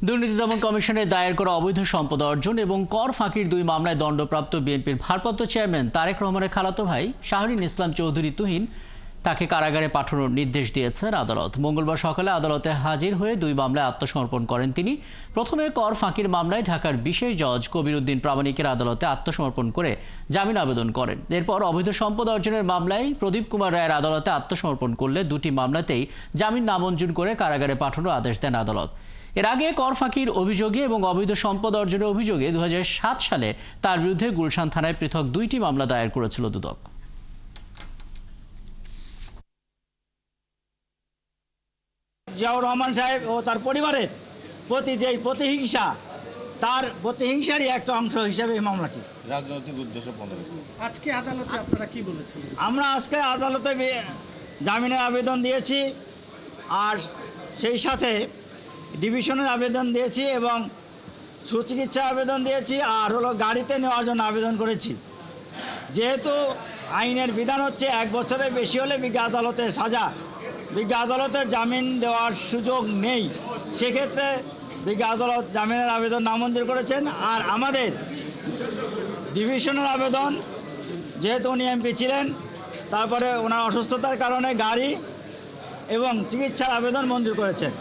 দুর্নীতি দমন কমিশনে দায়ের করা অবৈধ সম্পদ অর্জন এবং কর ফাঁকির দুই মামলায় দণ্ডপ্রাপ্ত বিএনপির ভারপ্রাপ্ত চেয়ারম্যান তারেক রহমানের খালাতো ভাই শাহরিন ইসলাম চৌধুরী তুহিন তাকে কারাগারে পাঠানোর নির্দেশ দিয়েছেন আদালত। মঙ্গলবার সকালে আদালতে হাজির হয়ে দুই মামলায় আত্মসমর্পণ করেন তিনি। প্রথমে কর ফাঁকির মামলায় ঢাকার বিশেষ জজ কবির উদ্দিন প্রামাণিকের আদালতে আত্মসমর্পণ করে জামিন আবেদন করেন। এরপর অবৈধ সম্পদ অর্জনের মামলায় প্রদীপ কুমার রায়ের আদালতে আত্মসমর্পণ করলে দুটি মামলাতেই জামিন নামঞ্জুর করে কারাগারে পাঠানোর আদেশ দেন আদালত। এর আগে কর ফাঁকির অভিযোগে এবং অবৈধ সম্পদ অর্জনের অভিযোগে 2007 সালে তার বিরুদ্ধে গুলশান থানায় পৃথক দুইটি মামলা দায়ের করেছিল দুদক। জিয়াউর রহমান সাহেব ও তার পরিবারের প্রতি যে প্রতিহিংসা, তার প্রতিহিংসারই একটা অংশ হিসেবে এই মামলাটি। রাজনৈতিক উদ্দেশ্য আজকে আদালতে আপনারা কি বলেছেন? আমরা আজকে আদালতে জামিনের আবেদন দিয়েছি, আর সেই সাথে ডিভিশনের আবেদন দিয়েছি এবং সুচিকিৎসা আবেদন দিয়েছি, আর হলো গাড়িতে নেওয়ার জন্য আবেদন করেছি। যেহেতু আইনের বিধান হচ্ছে 1 বছরের বেশি হলে বিজ্ঞ আদালতের সাজা, বিজ্ঞ আদালতের জামিন দেওয়ার সুযোগ নেই। সেক্ষেত্রে বিজ্ঞ আদালত জামিনের আবেদন নামঞ্জুর করেছেন। আর আমাদের ডিভিশনের আবেদন, যেহেতু উনি এমপি ছিলেন, তারপরে ওনার অসুস্থতার কারণে গাড়ি এবং চিকিৎসার আবেদন মঞ্জুর করেছেন।